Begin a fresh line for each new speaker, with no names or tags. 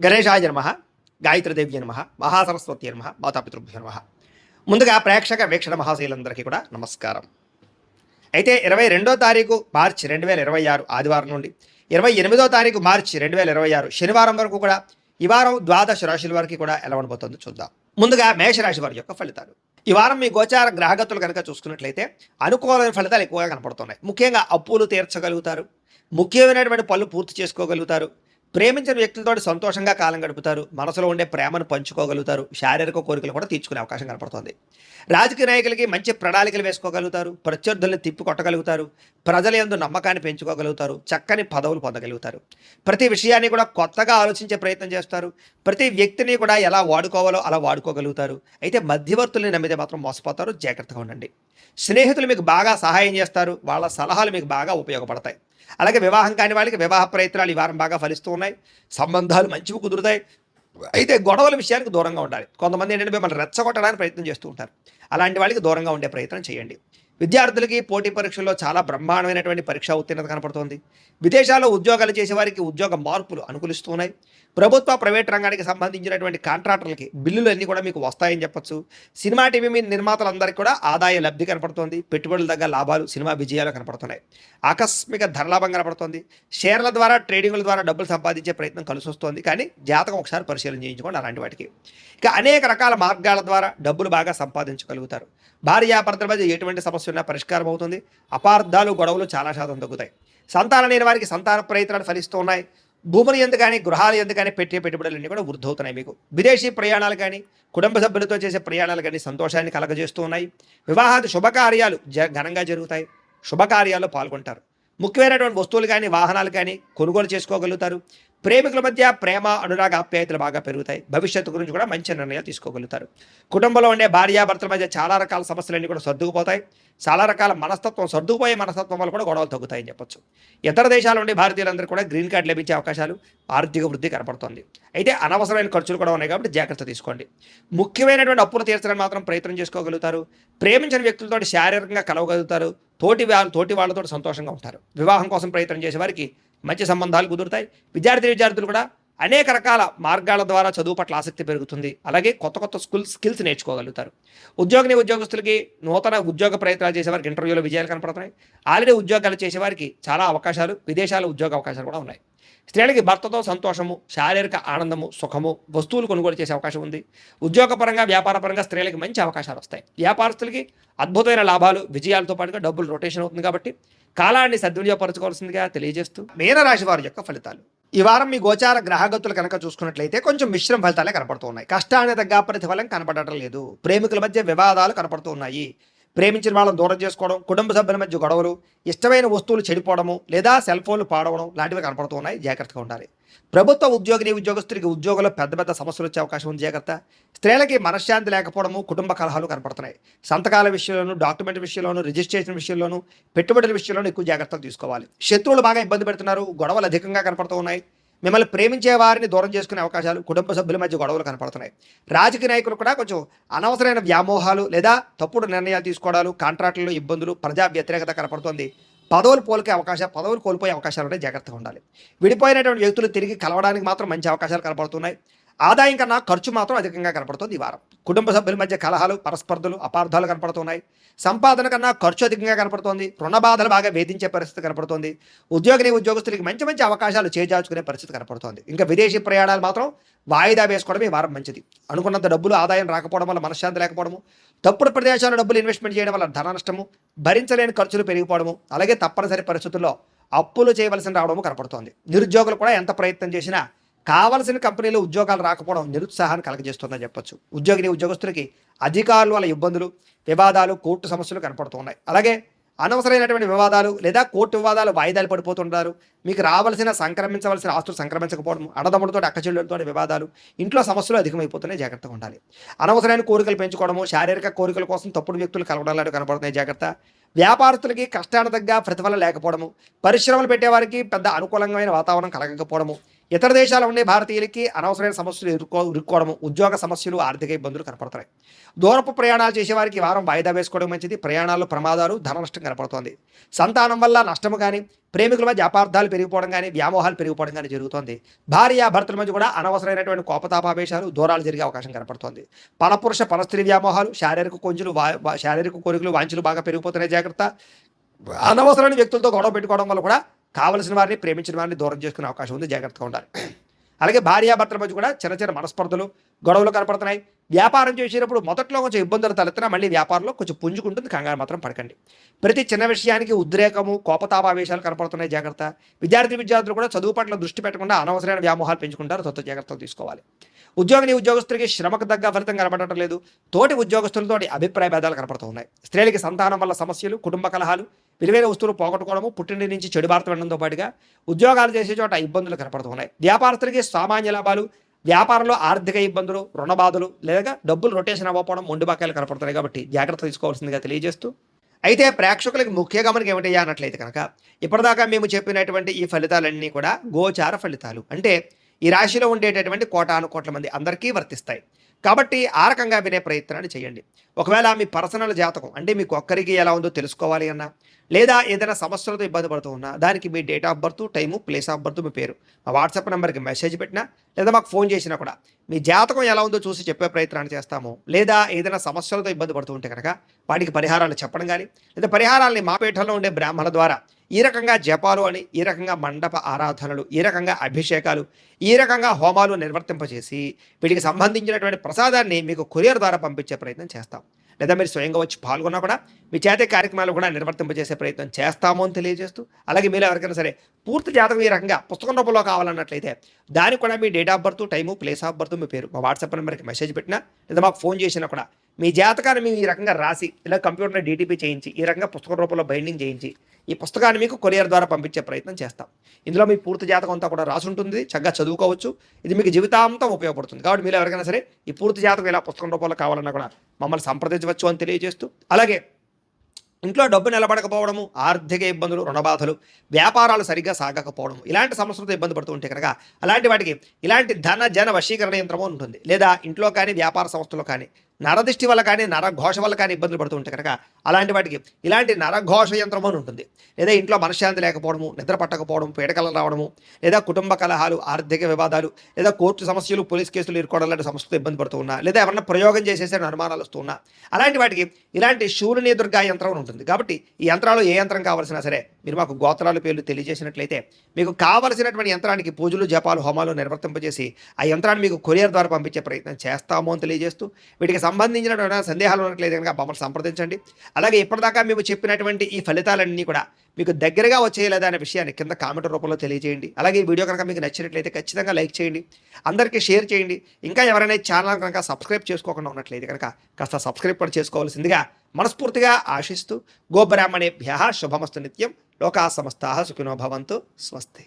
గణేశాయ నమః, గాయత్రీదేవ్య నమః, మహాసరస్వతి నమః, మాతాపితృభ్యో నమః. ముందుగా ప్రేక్షక వీక్షణ మహాశైలందరికీ కూడా నమస్కారం. అయితే 22వ తారీఖు మార్చి 2026 ఆదివారం నుండి 28వ తారీఖు మార్చి 2026 శనివారం వరకు కూడా ఈ వారం ద్వాదశ రాశుల వరకు కూడా ఎలా ఉండబోతుందో చూద్దాం. ముందుగా మేషరాశి వారి యొక్క ఫలితాలు. ఈ వారం మీ గోచార గ్రహగతులు కనుక చూసుకున్నట్లయితే అనుకూలమైన ఫలితాలు ఎక్కువగా కనపడుతున్నాయి. ముఖ్యంగా అప్పులు తీర్చగలుగుతారు, ముఖ్యమైనటువంటి పనులు పూర్తి చేసుకోగలుగుతారు, ప్రేమించిన వ్యక్తులతో సంతోషంగా కాలం గడుపుతారు, మనసులో ఉండే ప్రేమను పంచుకోగలుగుతారు, శారీరక కోరికలు కూడా తీర్చుకునే అవకాశం కనపడుతుంది. రాజకీయ నాయకులకి మంచి ప్రణాళికలు వేసుకోగలుగుతారు, ప్రత్యర్థుల్ని తిప్పి కొట్టగలుగుతారు, ప్రజల యందు నమ్మకాన్ని పెంచుకోగలుగుతారు, చక్కని పదవులు పొందగలుగుతారు. ప్రతి విషయాన్ని కూడా కొత్తగా ఆలోచించే ప్రయత్నం చేస్తారు, ప్రతి వ్యక్తిని కూడా ఎలా వాడుకోవాలో అలా వాడుకోగలుగుతారు. అయితే మధ్యవర్తుల్ని నమ్మితే మాత్రం మోసపోతారు, జాగ్రత్తగా ఉండండి. స్నేహితులు మీకు బాగా సహాయం చేస్తారు, వాళ్ళ సలహాలు మీకు బాగా ఉపయోగపడతాయి. అలాగే వివాహం కాని వాళ్ళకి వివాహ ప్రయత్నాలు ఈ వారం బాగా ఫలిస్తూ ఉన్నాయి, సంబంధాలు మంచివి కుదురుతాయి. అయితే గొడవల విషయానికి దూరంగా ఉండాలి. కొంతమంది ఏంటంటే మిమ్మల్ని రెచ్చగొట్టడానికి ప్రయత్నం చేస్తూ ఉంటారు, అలాంటి వాళ్ళకి దూరంగా ఉండే ప్రయత్నం చేయండి. విద్యార్థులకి పోటీ పరీక్షల్లో చాలా బ్రహ్మాండమైనటువంటి పరీక్ష ఉత్తీర్ణత కనపడుతోంది. విదేశాల్లో ఉద్యోగాలు చేసే వారికి ఉద్యోగ మార్పులు అనుకూలిస్తున్నాయి. ప్రభుత్వ ప్రైవేట్ రంగానికి సంబంధించినటువంటి కాంట్రాక్టర్లకి బిల్లులు అన్నీ కూడా మీకు వస్తాయని చెప్పొచ్చు. సినిమా టీవీ మీ నిర్మాతలందరికీ కూడా ఆదాయ లబ్ధి కనపడుతోంది, పెట్టుబడుల దగ్గర లాభాలు, సినిమా విజయాలు కనపడుతున్నాయి. ఆకస్మిక ధరలాభం కనపడుతోంది. షేర్ల ద్వారా ట్రేడింగ్ల ద్వారా డబ్బులు సంపాదించే ప్రయత్నం కలిసి వస్తుంది, కానీ జాతకం ఒకసారి పరిశీలన చేయించుకోండి అలాంటి వాటికి. ఇక అనేక రకాల మార్గాల ద్వారా డబ్బులు బాగా సంపాదించగలుగుతారు. భార్యాభర్తల మధ్య ఎటువంటి సమస్య ఉన్నా పరిష్కారం అవుతుంది. అపార్థాలు గొడవలు చాలా శాతం తగ్గుతాయి. సంతానం లేని వారికి సంతాన ప్రయత్నాలు ఫలిస్తూ ఉన్నాయి. భూములు ఎందుకు కానీ గృహాలు ఎందుకు కానీ పెట్టే పెట్టుబడులన్నీ కూడా వృద్ధి అవుతున్నాయి. మీకు విదేశీ ప్రయాణాలు కానీ కుటుంబ సభ్యులతో చేసే ప్రయాణాలు కానీ సంతోషాన్ని కలగజేస్తూ ఉన్నాయి. వివాహాది శుభకార్యాలు ఘనంగా జరుగుతాయి, శుభకార్యాల్లో పాల్గొంటారు. ముఖ్యమైనటువంటి వస్తువులు కానీ వాహనాలు కానీ కొనుగోలు చేసుకోగలుగుతారు. ప్రేమికుల మధ్య ప్రేమ అనురాగ ఆప్యాయతలు బాగా పెరుగుతాయి. భవిష్యత్తు గురించి కూడా మంచి నిర్ణయాలు తీసుకోగలుగుతారు. కుటుంబంలో ఉండే భార్యాభర్తల మధ్య చాలా రకాల సమస్యలన్నీ కూడా సర్దుకుపోతాయి. చాలా రకాల సర్దుకుపోయే మనస్తత్వం వల్ల కూడా గొడవలు తగ్గుతాయని చెప్పొచ్చు. ఇతర దేశాల నుండి భారతీయులందరూ కూడా గ్రీన్ కార్డు లభించే అవకాశాలు, ఆర్థిక వృద్ధి కనపడుతుంది. అయితే అనవసరమైన ఖర్చులు కూడా ఉన్నాయి కాబట్టి జాగ్రత్త తీసుకోండి. ముఖ్యమైనటువంటి అప్పులు తీర్చడానికి మాత్రం ప్రయత్నం చేసుకోగలుగుతారు. ప్రేమించిన వ్యక్తులతో శారీరకంగా కలవగలుగుతారు. తోటి వాళ్ళతో సంతోషంగా ఉంటారు. వివాహం కోసం ప్రయత్నం చేసే వారికి మంచి సంబంధాలు కుదురుతాయి. విద్యార్థులు కూడా అనేక రకాల మార్గాల ద్వారా చదువు పట్ల ఆసక్తి పెరుగుతుంది. అలాగే కొత్త కొత్త స్కిల్స్ నేర్చుకోగలుగుతారు. ఉద్యోగస్తులకి నూతన ఉద్యోగ ప్రయత్నాలు చేసేవారికి ఇంటర్వ్యూలో విజయాలు కనపడుతున్నాయి. ఆల్రెడీ ఉద్యోగాలు చేసేవారికి చాలా అవకాశాలు, విదేశాల ఉద్యోగ అవకాశాలు కూడా ఉన్నాయి. స్త్రీలకి భర్తతో సంతోషము, శారీరక ఆనందము, సుఖము, వస్తువులు కొనుగోలు చేసే అవకాశం ఉంది. ఉద్యోగపరంగా వ్యాపారపరంగా స్త్రీలకి మంచి అవకాశాలు వస్తాయి. వ్యాపారస్తులకి అద్భుతమైన లాభాలు, విజయాలతో పాటుగా డబ్బులు రొటేషన్ అవుతుంది కాబట్టి కాలాన్ని సద్వినియోగపరచుకోవాల్సిందిగా తెలియజేస్తూ మీనరాశి వారి యొక్క ఫలితాలు. ఈ వారం మీ గోచార గ్రహగతులు కనుక చూసుకున్నట్లయితే కొంచెం మిశ్రమ ఫలితాలే కనపడుతున్నాయి. కష్టాన్ని తగ్గ ప్రతిఫలం కనపడటం లేదు. ప్రేమికుల మధ్య వివాదాలు కనపడుతున్నాయి. ప్రేమించిన వాళ్ళని దూరం చేసుకోవడం, కుటుంబ సభ్యుల మధ్య గొడవలు, ఇష్టమైన వస్తువులు చెడిపోవడము లేదా సెల్ ఫోన్లు పాడవడం లాంటివి కనపడుతున్నాయి. జాగ్రత్తగా ఉండాలి. ప్రభుత్వ ఉద్యోగస్తుడికి ఉద్యోగంలో పెద్ద పెద్ద సమస్యలు వచ్చే అవకాశం ఉంది, జాగ్రత్త. స్త్రీలకి మనశ్శాంతి లేకపోవడము, కుటుంబ కలహాలు కనపడుతున్నాయి. సంతకాల విషయంలోనూ, డాక్యుమెంట్ విషయంలోనూ, రిజిస్ట్రేషన్ విషయంలోనూ, పెట్టుబడుల విషయంలోనూ ఎక్కువ జాగ్రత్తలు తీసుకోవాలి. శత్రువులు బాగా ఇబ్బంది పెడుతున్నారు, గొడవలు అధికంగా కనపడుతూ ఉన్నాయి. మిమ్మల్ని ప్రేమించే వారిని దూరం చేసుకునే అవకాశాలు, కుటుంబ సభ్యుల మధ్య గొడవలు కనపడుతున్నాయి. రాజకీయ నాయకులు కూడా కొంచెం అనవసరమైన వ్యామోహాలు లేదా తప్పుడు నిర్ణయాలు తీసుకోవడాలు, కాంట్రాక్టుల్లో ఇబ్బందులు, ప్రజా వ్యతిరేకత కనపడుతుంది. పదవులు కోల్పోయే అవకాశాలు ఉంటే జాగ్రత్తగా ఉండాలి. విడిపోయినటువంటి వ్యక్తులు తిరిగి కలవడానికి మాత్రం మంచి అవకాశాలు కనపడుతున్నాయి. ఆదాయం కన్నా ఖర్చు మాత్రం అధికంగా కనపడుతుంది ఈ వారం. కుటుంబ సభ్యుల మధ్య కలహాలు, పరస్పర్ధలు, అపార్థాలు కనపడుతున్నాయి. సంపాదన కన్నా ఖర్చు అధికంగా కనపడుతోంది. రుణ బాధలు బాగా వేధించే పరిస్థితి కనపడుతోంది. ఉద్యోగస్తులకి మంచి మంచి అవకాశాలు చేజార్చుకునే పరిస్థితి కనపడుతోంది. ఇంకా విదేశీ ప్రయాణాలు మాత్రం వాయిదా వేసుకోవడం ఈ వారం మంచిది. అనుకున్నంత డబ్బులు ఆదాయం రాకపోవడం వల్ల మనశ్శాంతి లేకపోవడము, తప్పుడు ప్రదేశాల్లో డబ్బులు ఇన్వెస్ట్మెంట్ చేయడం వల్ల ధన నష్టము, భరించలేని ఖర్చులు పెరిగిపోవడము, అలాగే తప్పనిసరి పరిస్థితుల్లో అప్పులు చేయవలసిన రావడము కనపడుతోంది. నిరుద్యోగులు కూడా ఎంత ప్రయత్నం చేసినా కావలసిన కంపెనీలో ఉద్యోగాలు రాకపోవడం నిరుత్సాహాన్ని కలగజేస్తుందని చెప్పొచ్చు. ఉద్యోగస్తులకి అధికారుల వల్ల ఇబ్బందులు, వివాదాలు, కోర్టు సమస్యలు కనపడుతున్నాయి. అలాగే అనవసరమైనటువంటి వివాదాలు లేదా కోర్టు వివాదాలు వాయిదాలు పడిపోతుంటారు. మీకు సంక్రమించవలసిన ఆస్తులు సంక్రమించకపోవడం, అన్నదమ్ములతో అక్కచెల్లెలతో వివాదాలు, ఇంట్లో సమస్యలు అధికమైపోతున్నాయి. జాగ్రత్తగా ఉండాలి. అనవసరమైన కోరికలు పెంచుకోవడము, శారీరక కోరికల కోసం తప్పుడు వ్యక్తులు కలవడాలు కనపడుతున్నాయి. జాగ్రత్త. వ్యాపారస్తులకి కష్టానికి తగ్గ ప్రతిఫలం లేకపోవడము, పరిశ్రమలు పెట్టేవారికి పెద్ద అనుకూలమైన వాతావరణం కలగకపోవడము, ఇతర దేశాల్లో ఉండే భారతీయులకి అనవసరమైన సమస్యలు ఇరుక్కోవడము, ఉద్యోగ సమస్యలు, ఆర్థిక ఇబ్బందులు కనపడుతున్నాయి. దూరపు ప్రయాణాలు చేసేవారికి ఈ వారం వాయిదా వేసుకోవడం మంచిది. ప్రయాణాల్లో ప్రమాదాలు, ధన నష్టం కనపడుతోంది. సంతానం వల్ల నష్టము కానీ, ప్రేమికుల మధ్య అపార్థాలు పెరిగిపోవడం కానీ, వ్యామోహాలు పెరిగిపోవడం కానీ జరుగుతోంది. భార్య భర్తల మధ్య కూడా అనవసరమైనటువంటి కోపతాపావేశాలు, దూరాలు జరిగే అవకాశం కనపడుతోంది. పరపురుష పరస్త్రీ వ్యామోహాలు, శారీరక కోరికలు, వాంఛలు బాగా పెరిగిపోతున్నాయి. జాగ్రత్త. అనవసరమైన వ్యక్తులతో గొడవ పెట్టుకోవడం వల్ల కూడా కావలసిన వారిని, ప్రేమించిన వారిని దూరం చేసుకునే అవకాశం ఉంది. జాగ్రత్తగా ఉండాలి. అలాగే భార్యాభర్తల మధ్య కూడా చిన్న చిన్న మనస్పర్ధలు, గొడవలు కనపడుతున్నాయి. వ్యాపారం చేసేటప్పుడు మొదట్లో కొంచెం ఇబ్బందులు తలెత్తినా మళ్ళీ వ్యాపారంలో కొంచెం పుంజుకుంటుంది. కంగారు మాత్రం పడకండి. ప్రతి చిన్న విషయానికి ఉద్రేకము, కోపతాపావేశాలు కనపడుతున్నాయి. జాగ్రత్త. విద్యార్థులు కూడా చదువు పట్ల దృష్టి పెట్టకుండా అనవసరమైన వ్యామోహాలు పెంచుకుంటారు. జాగ్రత్తలు తీసుకోవాలి. ఉద్యోగస్తులకి శ్రమకు తగ్గ ఫలితం కనపడటం లేదు. తోటి ఉద్యోగస్తులతో అభిప్రాయ భేదాలు కనపడుతూ ఉన్నాయి. స్త్రీలకి సంతానం వల్ల సమస్యలు, కుటుంబ కలహాలు, విలువైన వస్తువులు పోగొట్టుకోవడము, పుట్టింటి నుంచి చెడు వార్త వినడంతో పాటుగా ఉద్యోగాలు చేసే చోట ఇబ్బందులు కనపడుతూ ఉన్నాయి. వ్యాపారస్తులకి సామాన్య లాభాలు, వ్యాపారంలో ఆర్థిక ఇబ్బందులు, రుణ బాధలు, లేదా డబ్బులు రొటేషన్ అవ్వకపోవడం, మొండి బకాయిలు కనపడుతున్నాయి. కాబట్టి జాగ్రత్త తీసుకోవాల్సిందిగా తెలియజేస్తూ, అయితే ప్రేక్షకులకి ముఖ్య గమనిక ఏమిటయ్యా అన్నట్లయితే కనుక, ఇప్పటిదాకా మేము చెప్పినటువంటి ఈ ఫలితాలన్నీ కూడా గోచార ఫలితాలు. అంటే ఈ రాశిలో ఉండేటటువంటి కోటాను కోట్ల మంది అందరికీ వర్తిస్తాయి. కాబట్టి ఆ రకంగా వినే ప్రయత్నాన్ని చేయండి. ఒకవేళ మీ పర్సనల్ జాతకం అంటే మీకు ఒక్కరికి ఎలా ఉందో తెలుసుకోవాలి అన్నా, లేదా ఏదైనా సమస్యలతో ఇబ్బంది పడుతూ ఉన్నా, దానికి మీ date of birth, time, place of birth, మీ పేరు మా వాట్సాప్ నెంబర్కి మెసేజ్ పెట్టినా, లేదా మాకు ఫోన్ చేసినా కూడా మీ జాతకం ఎలా ఉందో చూసి చెప్పే ప్రయత్నాన్ని చేస్తాము. లేదా ఏదైనా సమస్యలతో ఇబ్బంది పడుతూ ఉంటే కనుక వాటికి పరిహారాలు చెప్పడం కానీ, లేదా పరిహారాలని మా పీఠంలో ఉండే బ్రాహ్మణుల ద్వారా ఈ రకంగా జపాలు అని, ఈ రకంగా మండప ఆరాధనలు, ఈ రకంగా అభిషేకాలు, ఈ రకంగా హోమాలు నిర్వర్తింపజేసి వీటికి సంబంధించినటువంటి ప్రసాదాన్ని మీకు కొరియర్ ద్వారా పంపించే ప్రయత్నం చేస్తాం. లేదా మీరు స్వయంగా వచ్చి పాల్గొన్నా కూడా మీ చేతే కార్యక్రమాలు కూడా నిర్వర్తింపజేసే ప్రయత్నం చేస్తాము అని తెలియజేస్తూ, అలాగే మీరు ఎవరికైనా సరే పూర్తి జాతకం ఈ రకంగా పుస్తకం రూపంలో కావాలన్నట్లయితే దానికి కూడా మీ date of birth, time, place of birth, మీ పేరు మా వాట్సాప్ నెంబర్కి మెసేజ్ పెట్టినా, లేదా మాకు ఫోన్ చేసినా కూడా మీ జాతకాన్ని మేము ఈ రకంగా రాసి, ఇలా కంప్యూటర్లో డీటీపీ చేయించి, ఈ రకంగా పుస్తకం రూపంలో బైండింగ్ చేయించి ఈ పుస్తకాన్ని మీకు కొరియర్ ద్వారా పంపించే ప్రయత్నం చేస్తాం. ఇందులో మీ పూర్తి జాతకం అంతా కూడా రాసి ఉంటుంది. చక్కగా చదువుకోవచ్చు. ఇది మీకు జీవితాంతం ఉపయోగపడుతుంది. కాబట్టి మీరు ఎవరికైనా సరే ఈ పూర్తి జాతకం ఇలా పుస్తకం రూపంలో కావాలన్నా కూడా మమ్మల్ని సంప్రదించవచ్చు అని తెలియజేస్తూ, అలాగే ఇంట్లో డబ్బు నిలబడకపోవడము, ఆర్థిక ఇబ్బందులు, రుణబాధలు, వ్యాపారాలు సరిగ్గా సాగకపోవడం, ఇలాంటి సమస్యలతో ఇబ్బంది పడుతూ ఉంటే కనుక అలాంటి వాటికి ఇలాంటి ధన జన వశీకరణ యంత్రము ఉంటుంది. లేదా ఇంట్లో కానీ వ్యాపార సంస్థలో కానీ నరదిష్టి వల్ల కానీ, నరఘోష వల్ల కానీ ఇబ్బందులు పడుతూ ఉంటే కనుక అలాంటి వాటికి ఇలాంటి నరఘోష యంత్రం అని ఉంటుంది. లేదా ఇంట్లో మనశ్శాంతి లేకపోవడము, నిద్ర పట్టకపోవడం, పీడకలు రావడము, లేదా కుటుంబ కలహాలు, ఆర్థిక వివాదాలు, లేదా కోర్టు సమస్యలు, పోలీస్ కేసులు ఇరుకోవడం లాంటి సమస్యలతో ఇబ్బంది పడుతూ ఉన్నా, లేదా ఎవరన్నా ప్రయోగం చేసేసే అనుమానాలు వస్తూ ఉన్నా, అలాంటి వాటికి ఇలాంటి శూలిని దుర్గా యంత్రం ఉంటుంది. కాబట్టి ఈ యంత్రాలు ఏ యంత్రం కావాల్సినా సరే మీరు మాకు గోత్రాల పేర్లు తెలియజేసినట్లయితే మీకు కావలసినటువంటి యంత్రానికి పూజలు, జపాలు, హోమాలు నిర్వర్తింపజేసి ఆ యంత్రాన్ని మీకు కొరియర్ ద్వారా పంపించే ప్రయత్నం చేస్తాము అని తెలియజేస్తూ, వీటికి సంబంధించిన సందేహాలు ఉన్నట్లయితే కనుక మమ్మల్ని సంప్రదించండి. అలాగే ఇప్పటిదాకా మేము చెప్పినటువంటి ఈ ఫలితాలన్నీ కూడా మీకు దగ్గరగా వచ్చేయలేదా అనే విషయాన్ని కింద కామెంట్ రూపంలో తెలియజేయండి. అలాగే ఈ వీడియో కనుక మీకు నచ్చినట్లయితే ఖచ్చితంగా లైక్ చేయండి, అందరికీ షేర్ చేయండి. ఇంకా ఎవరైనా ఛానల్ కనుక సబ్స్క్రైబ్ చేసుకోకుండా ఉన్నట్లయితే కనుక కాస్త సబ్స్క్రైబ్ కూడా చేసుకోవాల్సిందిగా మనస్ఫూర్తిగా ఆశిస్తూ, గోబ్రాహ్మణేభ్యః శుభమస్తు నిత్యం. లోకా సమస్తాః సుఖినో భవంతు. స్వస్తి.